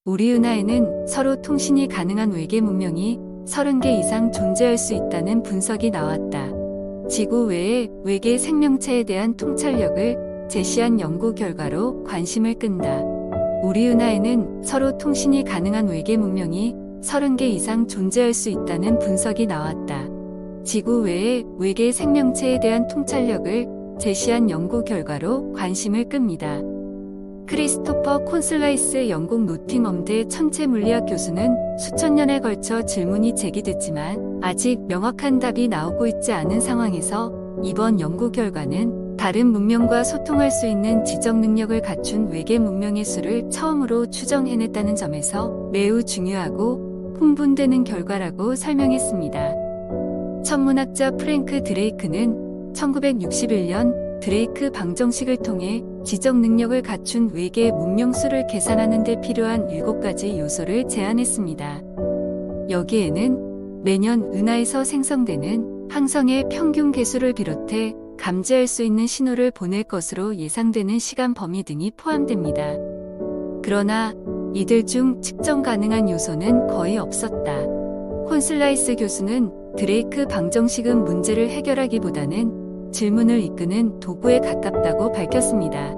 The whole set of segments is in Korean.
우리 은하에는 서로 통신이 가능한 외계 문명이 30개 이상 존재할 수 있다는 분석이 나왔다. 지구 외의 외계 생명체에 대한 통찰력을 제시한 연구 결과로 관심을 끈다. 우리 은하에는 서로 통신이 가능한 외계 문명이 30개 이상 존재할 수 있다는 분석이 나왔다. 지구 외의 외계 생명체에 대한 통찰력을 제시한 연구 결과로 관심을 끕니다. 크리스토퍼 콘슬라이스 영국 노팅엄대 천체물리학 교수는 수천 년에 걸쳐 질문이 제기됐지만 아직 명확한 답이 나오고 있지 않은 상황에서 이번 연구 결과는 다른 문명과 소통할 수 있는 지적 능력을 갖춘 외계 문명의 수를 처음으로 추정해냈다는 점에서 매우 중요하고 흥분되는 결과라고 설명했습니다. 천문학자 프랭크 드레이크는 1961년 드레이크 방정식을 통해 지적 능력을 갖춘 외계 문명 수를 계산하는 데 필요한 7가지 요소를 제안했습니다. 여기에는 매년 은하에서 생성되는 항성의 평균 개수를 비롯해 감지할 수 있는 신호를 보낼 것으로 예상되는 시간 범위 등이 포함됩니다. 그러나 이들 중 측정 가능한 요소는 거의 없었다. 콘슬라이스 교수는 드레이크 방정식은 문제를 해결하기보다는 질문을 이끄는 도구에 가깝다고 밝혔습니다.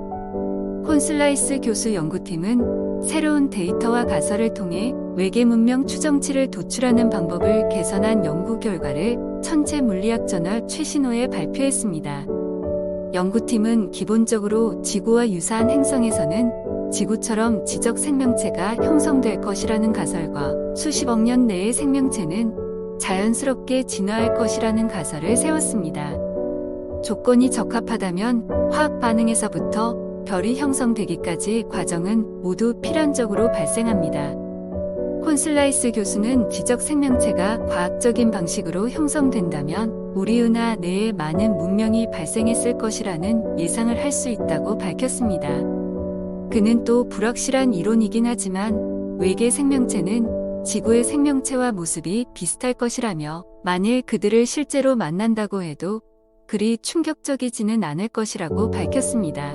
콘슬라이스 교수 연구팀은 새로운 데이터와 가설을 통해 외계 문명 추정치를 도출하는 방법을 개선한 연구 결과를 천체물리학 저널 최신호에 발표했습니다. 연구팀은 기본적으로 지구와 유사한 행성에서는 지구처럼 지적 생명체가 형성될 것이라는 가설과 수십억 년 내의 생명체는 자연스럽게 진화할 것이라는 가설을 세웠습니다. 조건이 적합하다면 화학 반응에서부터 별이 형성되기까지 과정은 모두 필연적으로 발생합니다. 콘슬라이스 교수는 지적 생명체가 과학적인 방식으로 형성된다면 우리 은하 내에 많은 문명이 발생했을 것이라는 예상을 할 수 있다고 밝혔습니다. 그는 또 불확실한 이론이긴 하지만 외계 생명체는 지구의 생명체와 모습이 비슷할 것이라며 만일 그들을 실제로 만난다고 해도 그리 충격적이지는 않을 것이라고 밝혔습니다.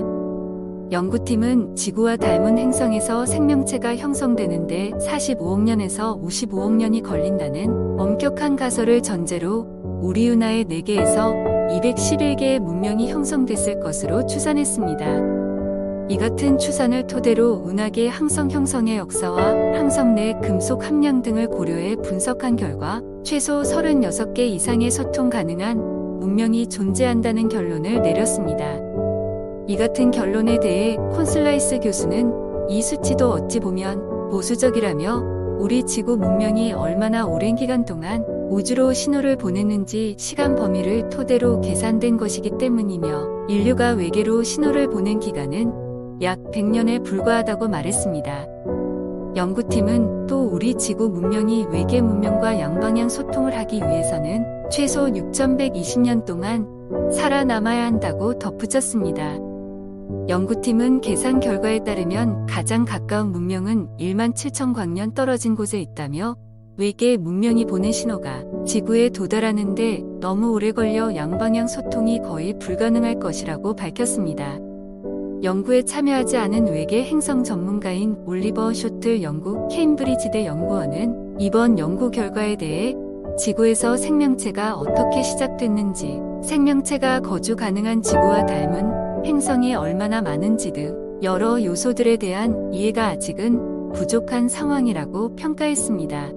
연구팀은 지구와 닮은 행성에서 생명체가 형성되는데 45억 년에서 55억 년이 걸린다는 엄격한 가설을 전제로 우리 은하의 4개에서 211개의 문명이 형성됐을 것으로 추산했습니다. 이 같은 추산을 토대로 은하계 항성 형성의 역사와 항성 내 금속 함량 등을 고려해 분석한 결과 최소 36개 이상의 소통 가능한 문명이 존재한다는 결론을 내렸습니다. 이 같은 결론에 대해 콘슬라이스 교수는 이 수치도 어찌 보면 보수적이라며 우리 지구 문명이 얼마나 오랜 기간 동안 우주로 신호를 보냈는지 시간 범위를 토대로 계산된 것이기 때문이며 인류가 외계로 신호를 보낸 기간은 약 100년에 불과하다고 말했습니다. 연구팀은 또 우리 지구 문명이 외계 문명과 양방향 소통을 하기 위해서는 최소 6120년 동안 살아남아야 한다고 덧붙였습니다. 연구팀은 계산 결과에 따르면 가장 가까운 문명은 17,000광년 떨어진 곳에 있다며 외계 문명이 보낸 신호가 지구에 도달하는데 너무 오래 걸려 양방향 소통이 거의 불가능할 것이라고 밝혔습니다. 연구에 참여하지 않은 외계 행성 전문가인 올리버 쇼틀 영국 케임브리지대 연구원은 이번 연구 결과에 대해 지구에서 생명체가 어떻게 시작됐는지, 생명체가 거주 가능한 지구와 닮은 행성이 얼마나 많은지 등 여러 요소들에 대한 이해가 아직은 부족한 상황이라고 평가했습니다.